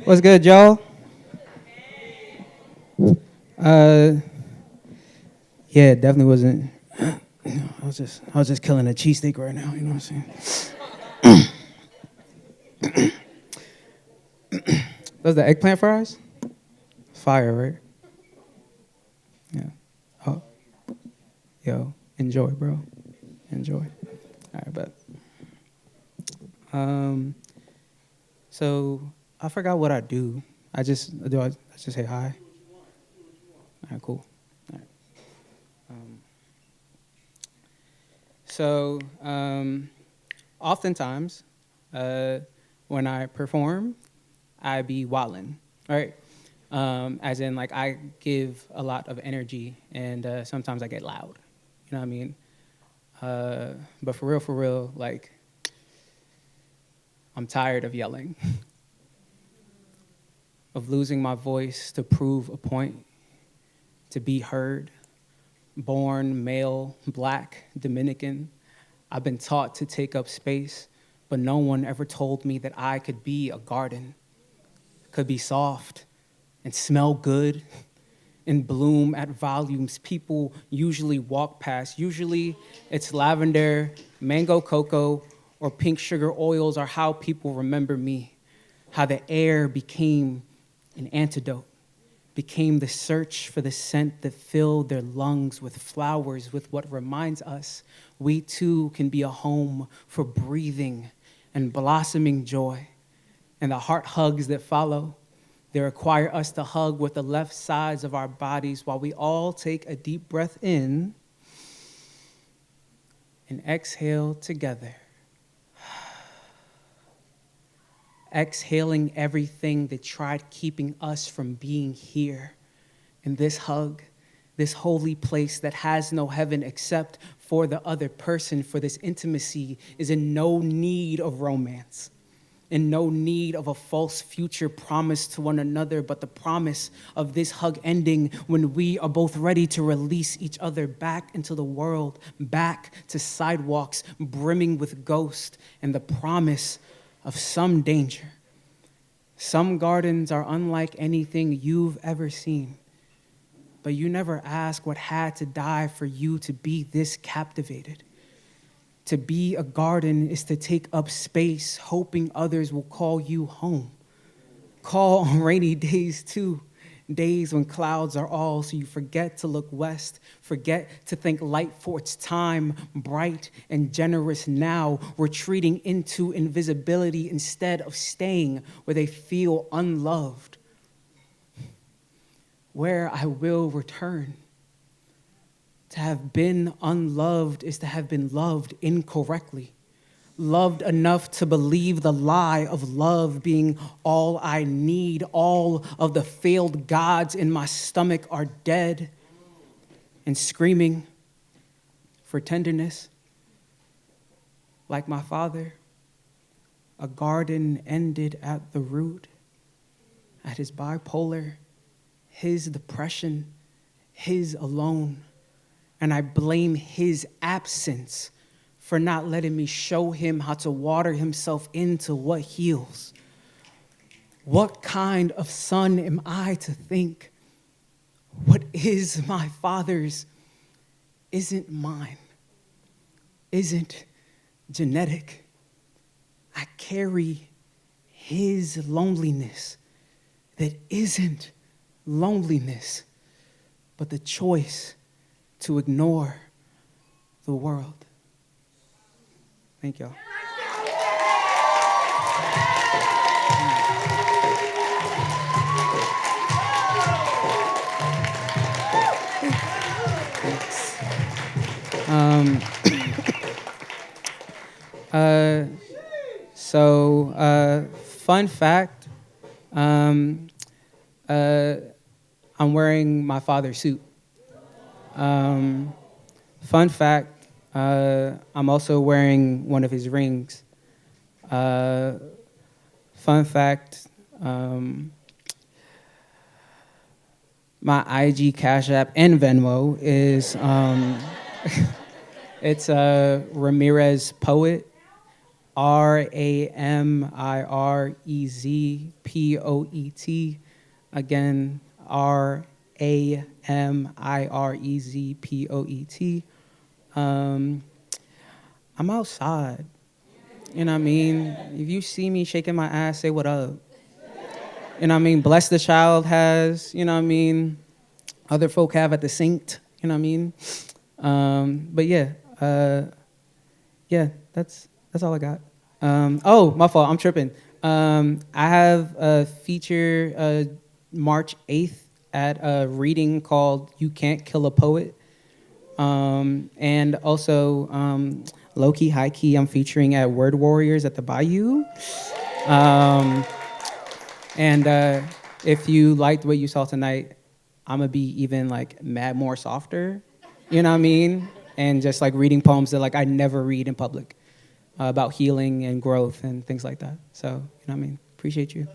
What's good, y'all? Uh, yeah, definitely wasn't. I was just killing a cheesesteak right now. You know what I'm saying? Those the eggplant fries? Fire, right? Yeah. Oh, yo, enjoy, bro. Enjoy. All right, bet. Um, so I forgot what I do. I just say hi. All right, cool. All right. Um, so oftentimes, uh, when I perform, I be wildin', right? As in, like, I give a lot of energy, and sometimes I get loud. You know what I mean? But for real, like, I'm tired of yelling, of losing my voice to prove a point, to be heard. Born male, black, Dominican, I've been taught to take up space, but no one ever told me that I could be a garden, could be soft and smell good and bloom at volumes people usually walk past. Usually it's lavender, mango cocoa, or pink sugar oils are how people remember me, how the air became an antidote, became the search for the scent that filled their lungs with flowers, with what reminds us we too can be a home for breathing and blossoming joy. And the heart hugs that follow, they require us to hug with the left sides of our bodies while we all take a deep breath in and exhale together. Exhaling everything that tried keeping us from being here in this hug, this holy place that has no heaven except for the other person, for this intimacy is in no need of romance, in no need of a false future promise to one another, but the promise of this hug ending when we are both ready to release each other back into the world, back to sidewalks brimming with ghosts, and the promise of some danger. Some gardens are unlike anything you've ever seen, but you never ask what had to die for you to be this captivated. To be a garden is to take up space, hoping others will call you home. Call on rainy days too, days when clouds are all, so you forget to look west, forget to think light for its time, bright and generous now, retreating into invisibility instead of staying where they feel unloved. Where I will return. To have been unloved is to have been loved incorrectly. Loved enough to believe the lie of love being all I need. All of the failed gods in my stomach are dead and screaming for tenderness. Like my father, a garden ended at the root, at his bipolar, his depression, his alone. And I blame his absence for not letting me show him how to water himself into what heals. What kind of son am I to think what is my father's isn't mine, isn't genetic? I carry his loneliness that isn't loneliness, but the choice to ignore the world. Thank y'all. Um, fun fact, I'm wearing my father's suit. Fun fact, I'm also wearing one of his rings. Fun fact, my IG, Cash App, and Venmo is, it's Ramirez Poet, Ramirezpoet. Again, Ramirezpoet. I'm outside. You know what I mean? If you see me shaking my ass, say what up. You know what I mean? Bless the child has, you know what I mean? Other folk have at the saint, you know what I mean? But yeah, yeah, that's all I got. Oh, my fault, I'm tripping. I have a feature March 8th at a reading called You Can't Kill a Poet. And also, low-key, high-key, I'm featuring at Word Warriors at the Bayou. And if you liked what you saw tonight, I'm gonna be even like mad more softer, you know what I mean? And just like reading poems that like I never read in public about healing and growth and things like that. So, you know what I mean? Appreciate you.